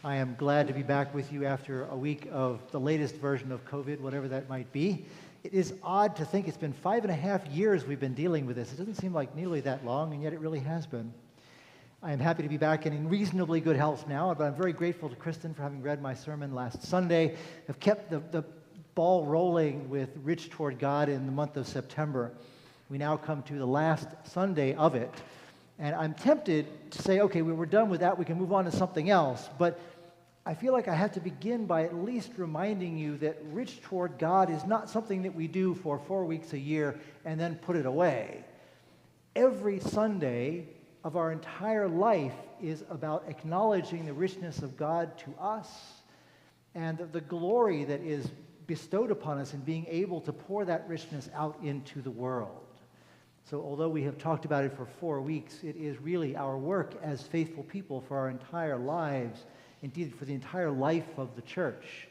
I am glad to be back with you after a week of the latest version of COVID, whatever that might be. It is odd to think it's been 5.5 years we've been dealing with this. It doesn't seem like nearly that long, and yet it really has been. I am happy to be back and in reasonably good health now, but I'm very grateful to Kristen for having read my sermon last Sunday. I've kept the ball rolling with Rich Toward God in the month of September. We now come to the last Sunday of it. And I'm tempted to say, okay, we're done with that, we can move on to something else. But I feel like I have to begin by at least reminding you that Rich Toward God is not something that we do for 4 weeks a year and then put it away. Every Sunday of our entire life is about acknowledging the richness of God to us and the glory that is bestowed upon us in being able to pour that richness out into the world. So although we have talked about it for 4 weeks, it is really our work as faithful people for our entire lives, indeed for the entire life of the church,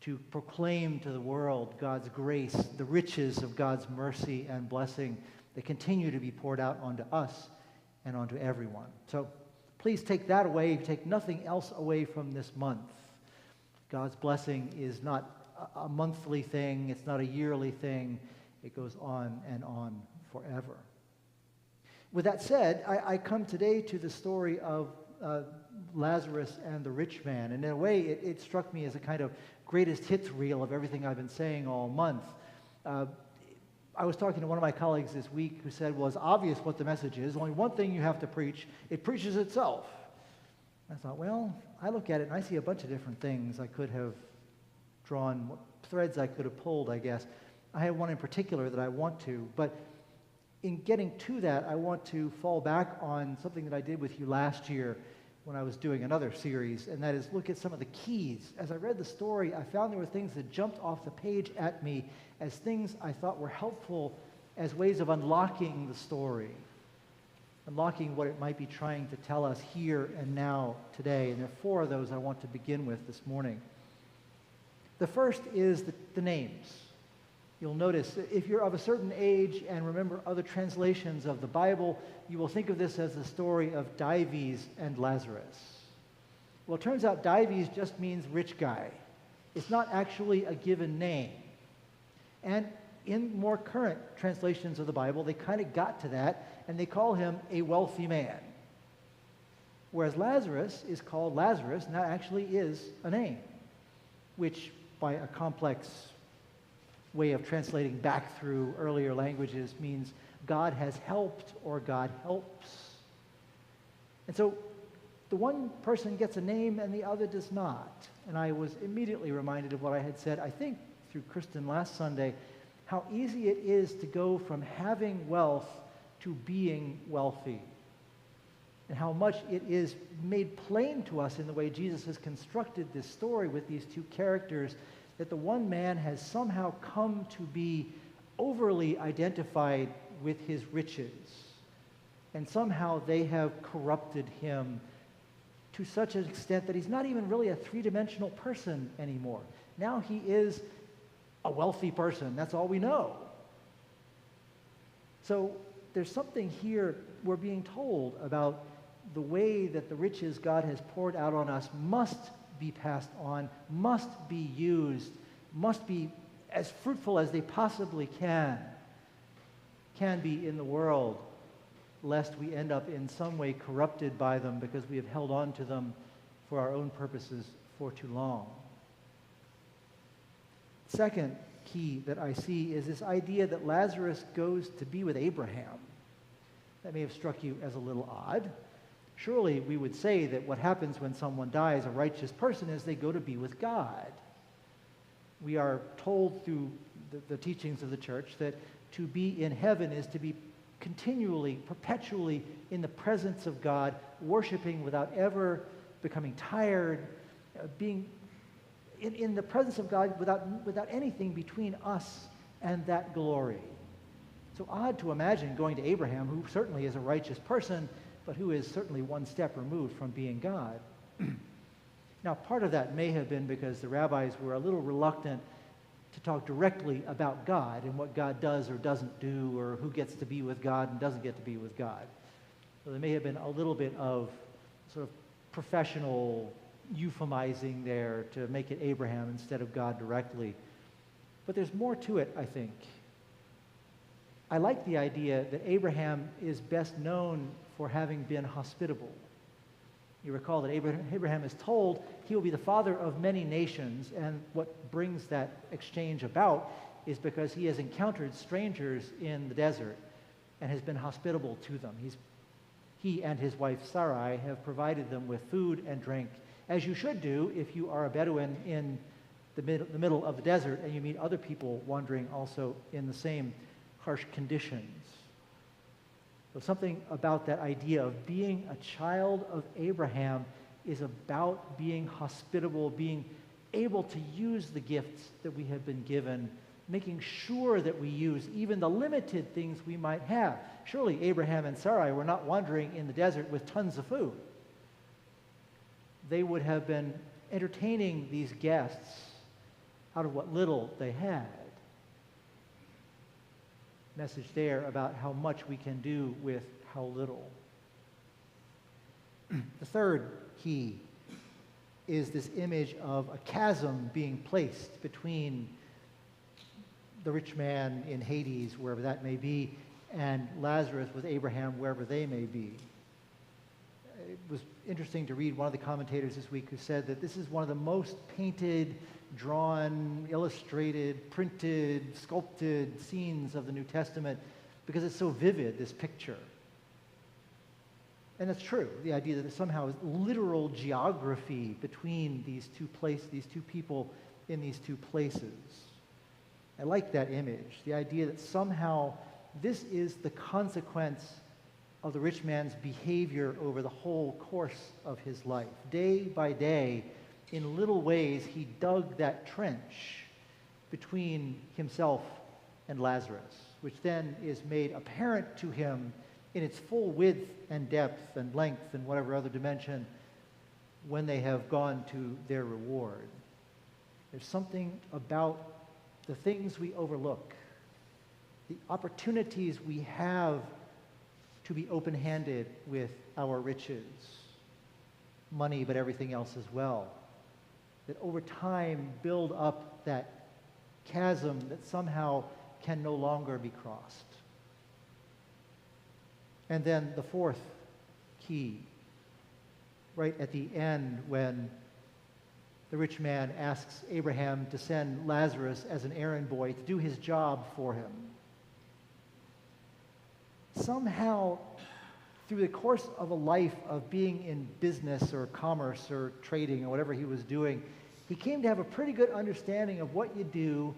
to proclaim to the world God's grace, the riches of God's mercy and blessing that continue to be poured out onto us and onto everyone. So please take that away. Take nothing else away from this month. God's blessing is not a monthly thing. It's not a yearly thing. It goes on and on forever. With that said, I come today to the story of Lazarus and the rich man. And in a way, it struck me as a kind of greatest hits reel of everything I've been saying all month. I was talking to one of my colleagues this week who said, well, it's obvious what the message is. Only one thing you have to preach. It preaches itself. I thought, well, I look at it and I see a bunch of different things I could have drawn, what threads I could have pulled, I guess. I have one in particular that I want to, but in getting to that, I want to fall back on something that I did with you last year when I was doing another series, and that is look at some of the keys. As I read the story, I found there were things that jumped off the page at me as things I thought were helpful as ways of unlocking the story, unlocking what it might be trying to tell us here and now today. And there are 4 of those I want to begin with this morning. The first is the names. You'll notice, if you're of a certain age and remember other translations of the Bible, you will think of this as the story of Dives and Lazarus. Well, it turns out Dives just means rich guy. It's not actually a given name. And in more current translations of the Bible, they kind of got to that, and they call him a wealthy man. Whereas Lazarus is called Lazarus, and that actually is a name, which by a complex way of translating back through earlier languages means God has helped or God helps. And so the one person gets a name and the other does not. And I was immediately reminded of what I had said, I think through Kristen last Sunday, how easy it is to go from having wealth to being wealthy. And how much it is made plain to us in the way Jesus has constructed this story with these 2 characters, that the one man has somehow come to be overly identified with his riches. And somehow they have corrupted him to such an extent that he's not even really a 3-dimensional person anymore. Now he is a wealthy person. That's all we know. So there's something here we're being told about the way that the riches God has poured out on us must be passed on, must be used, must be as fruitful as they possibly can be in the world, lest we end up in some way corrupted by them because we have held on to them for our own purposes for too long. Second key that I see is this idea that Lazarus goes to be with Abraham. That may have struck you as a little odd. Surely we would say that what happens when someone dies, a righteous person, is they go to be with God. We are told through the teachings of the church that to be in heaven is to be continually, perpetually in the presence of God, worshiping without ever becoming tired, being in the presence of God without anything between us and that glory. So odd to imagine going to Abraham, who certainly is a righteous person, but who is certainly one step removed from being God. Now, part of that may have been because the rabbis were a little reluctant to talk directly about God and what God does or doesn't do, or who gets to be with God and doesn't get to be with God. So there may have been a little bit of sort of professional euphemizing there to make it Abraham instead of God directly. But there's more to it, I think. I like the idea that Abraham is best known for having been hospitable. You recall that Abraham is told he will be the father of many nations, and what brings that exchange about is because he has encountered strangers in the desert and has been hospitable to them. He and his wife Sarai have provided them with food and drink, as you should do if you are a Bedouin in the middle of the desert and you meet other people wandering also in the same harsh conditions. So something about that idea of being a child of Abraham is about being hospitable, being able to use the gifts that we have been given, making sure that we use even the limited things we might have. Surely Abraham and Sarai were not wandering in the desert with tons of food. They would have been entertaining these guests out of what little they had. Message there about how much we can do with how little. The third key is this image of a chasm being placed between the rich man in Hades, wherever that may be, and Lazarus with Abraham, wherever they may be. It was interesting to read one of the commentators this week who said that this is one of the most painted, drawn, illustrated, printed, sculpted scenes of the New Testament because it's so vivid, this picture. And that's true, the idea that there somehow is literal geography between these two people in these two places. I like that image, the idea that somehow this is the consequence of the rich man's behavior over the whole course of his life. Day by day, in little ways, he dug that trench between himself and Lazarus, which then is made apparent to him in its full width and depth and length and whatever other dimension when they have gone to their reward. There's something about the things we overlook, the opportunities we have to be open-handed with our riches, money, but everything else as well, that over time build up that chasm that somehow can no longer be crossed. And then the fourth key, right at the end when the rich man asks Abraham to send Lazarus as an errand boy to do his job for him. Somehow, through the course of a life of being in business or commerce or trading or whatever he was doing, he came to have a pretty good understanding of what you do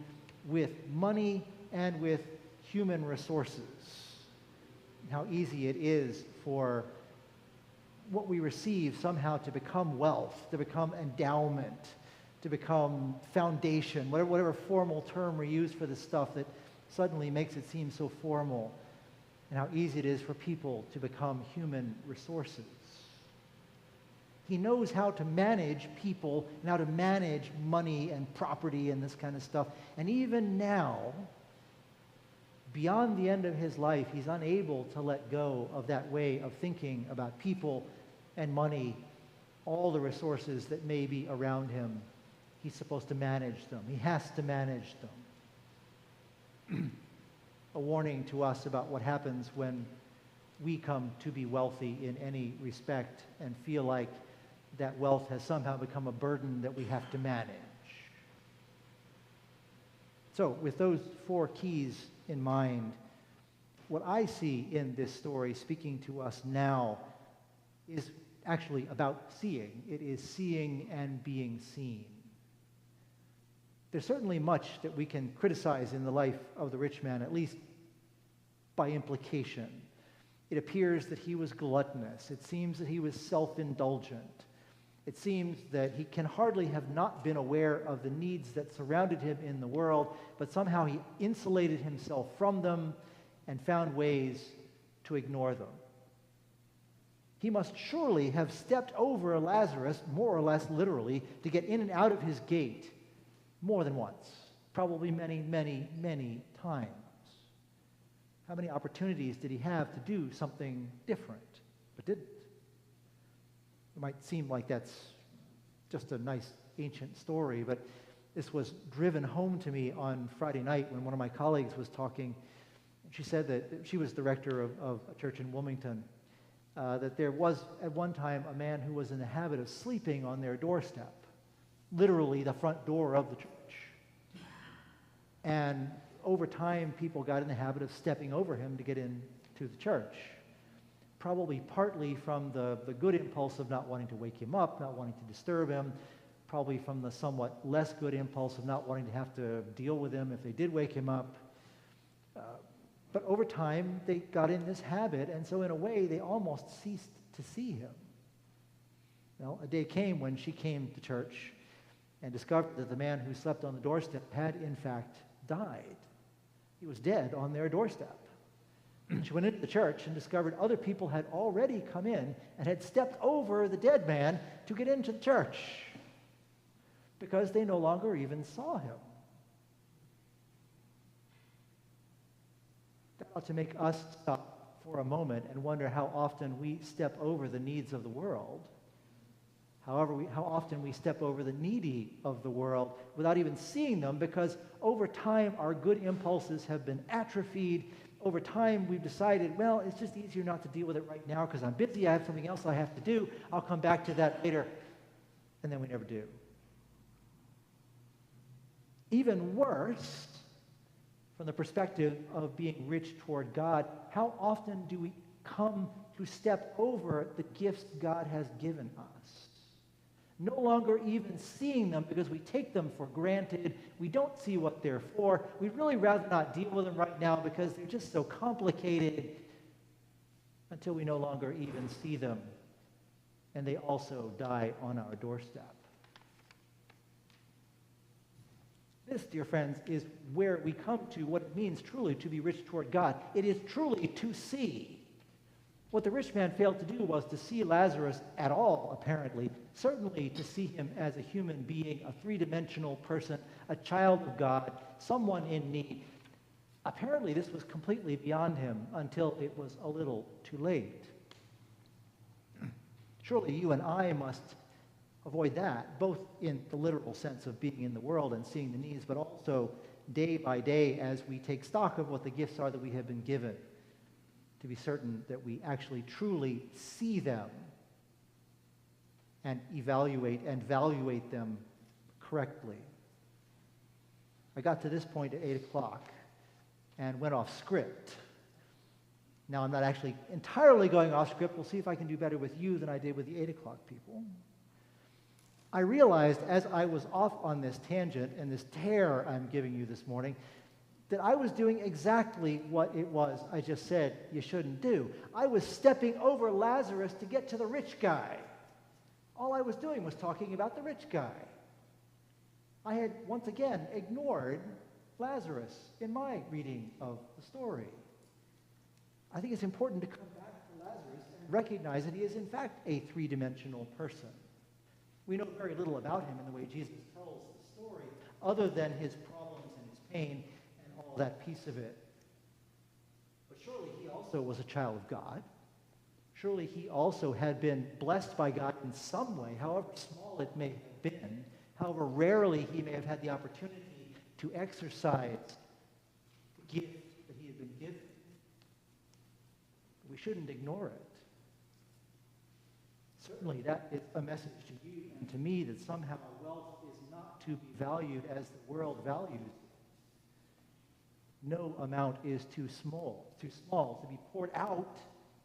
with money and with human resources. How easy it is for what we receive somehow to become wealth, to become endowment, to become foundation, whatever formal term we use for this stuff that suddenly makes it seem so formal, and how easy it is for people to become human resources. He knows how to manage people and how to manage money and property and this kind of stuff. And even now, beyond the end of his life, he's unable to let go of that way of thinking about people and money, all the resources that may be around him. He's supposed to manage them. He has to manage them. A warning to us about what happens when we come to be wealthy in any respect and feel like that wealth has somehow become a burden that we have to manage. So, with those four keys in mind, what I see in this story speaking to us now is actually about seeing. It is seeing and being seen. There's certainly much that we can criticize in the life of the rich man, at least by implication. It appears that he was gluttonous. It seems that he was self-indulgent. It seems that he can hardly have not been aware of the needs that surrounded him in the world, but somehow he insulated himself from them and found ways to ignore them. He must surely have stepped over Lazarus, more or less literally, to get in and out of his gate more than once, probably many, many, many times. How many opportunities did he have to do something different, but didn't? It might seem like that's just a nice ancient story, but this was driven home to me on Friday night when one of my colleagues was talking. She said that she was the rector of a church in Wilmington, that there was at one time a man who was in the habit of sleeping on their doorstep, literally the front door of the church. And over time, people got in the habit of stepping over him to get into the church, probably partly from the good impulse of not wanting to wake him up, not wanting to disturb him, probably from the somewhat less good impulse of not wanting to have to deal with him if they did wake him up. But over time, they got in this habit, and so in a way, they almost ceased to see him. Well, a day came when she came to church and discovered that the man who slept on the doorstep had, in fact, died. He was dead on their doorstep. She went into the church and discovered other people had already come in and had stepped over the dead man to get into the church because they no longer even saw him. That ought to make us stop for a moment and wonder how often we step over the needs of the world. How often we step over the needy of the world without even seeing them, because over time our good impulses have been atrophied. Over time we've decided, well, it's just easier not to deal with it right now because I'm busy, I have something else I have to do, I'll come back to that later, and then we never do. Even worse, from the perspective of being rich toward God, how often do we come to step over the gifts God has given us? No longer even seeing them because we take them for granted. We don't see what they're for. We'd really rather not deal with them right now because they're just so complicated, until we no longer even see them, and they also die on our doorstep. This, dear friends, is where we come to what it means truly to be rich toward God. It is truly to see. What the rich man failed to do was to see Lazarus at all, apparently. Certainly to see him as a human being, a three-dimensional person, a child of God, someone in need. Apparently this was completely beyond him until it was a little too late. Surely you and I must avoid that, both in the literal sense of being in the world and seeing the needs, but also day by day as we take stock of what the gifts are that we have been given, to be certain that we actually truly see them and evaluate and valuate them correctly. I got to this point at 8 o'clock and went off script. Now I'm not actually entirely going off script. We'll see if I can do better with you than I did with the 8 o'clock people. I realized as I was off on this tangent and this tear I'm giving you this morning that I was doing exactly what it was I just said you shouldn't do. I was stepping over Lazarus to get to the rich guy. All I was doing was talking about the rich guy. I had once again ignored Lazarus in my reading of the story. I think it's important to come back to Lazarus and recognize that he is in fact a three-dimensional person. We know very little about him in the way Jesus tells the story, other than his problems and his pain and all that piece of it. But surely he also was a child of God. Surely he also had been blessed by God in some way, however small it may have been, however rarely he may have had the opportunity to exercise the gift that he had been given. We shouldn't ignore it. Certainly that is a message to you and to me, that somehow wealth is not to be valued as the world values it. No amount is too small to be poured out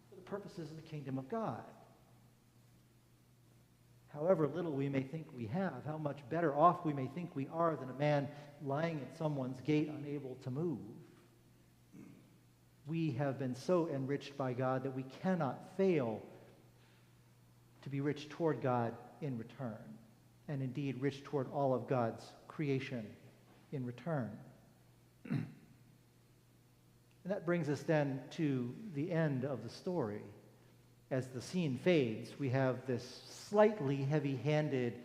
for the purposes of the kingdom of God. However little we may think we have, how much better off we may think we are than a man lying at someone's gate unable to move, we have been so enriched by God that we cannot fail to be rich toward God in return, and indeed rich toward all of God's creation in return. And that brings us then to the end of the story. As the scene fades, we have this slightly heavy-handed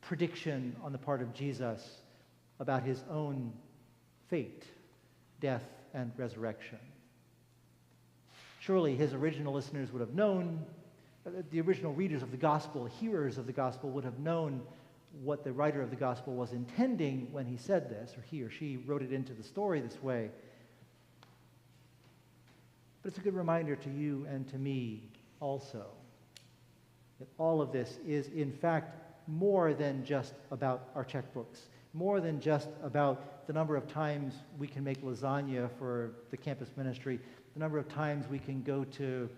prediction on the part of Jesus about his own fate, death, and resurrection. Surely his original listeners would have known the original readers of the gospel, hearers of the gospel, would have known what the writer of the gospel was intending when he said this, or he or she wrote it into the story this way. But it's a good reminder to you and to me also that all of this is, in fact, more than just about our checkbooks, more than just about the number of times we can make lasagna for the campus ministry, the number of times we can go to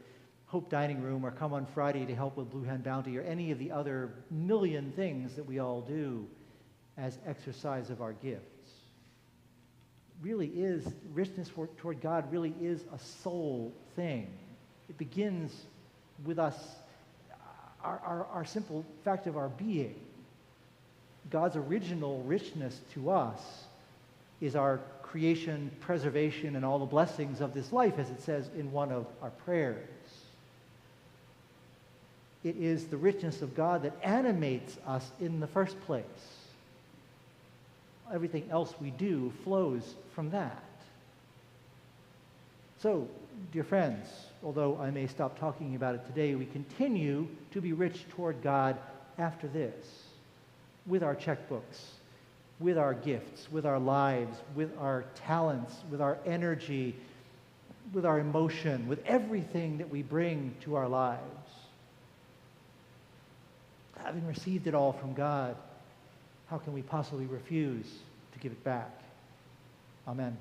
Hope Dining Room or come on Friday to help with Blue Hen Bounty or any of the other million things that we all do as exercise of our gifts. Really is, richness toward God really is a soul thing. It begins with us, our simple fact of our being. God's original richness to us is our creation, preservation, and all the blessings of this life, as it says in one of our prayers. It is the richness of God that animates us in the first place. Everything else we do flows from that. So, dear friends, although I may stop talking about it today, we continue to be rich toward God after this, with our checkbooks, with our gifts, with our lives, with our talents, with our energy, with our emotion, with everything that we bring to our lives. Having received it all from God, how can we possibly refuse to give it back? Amen.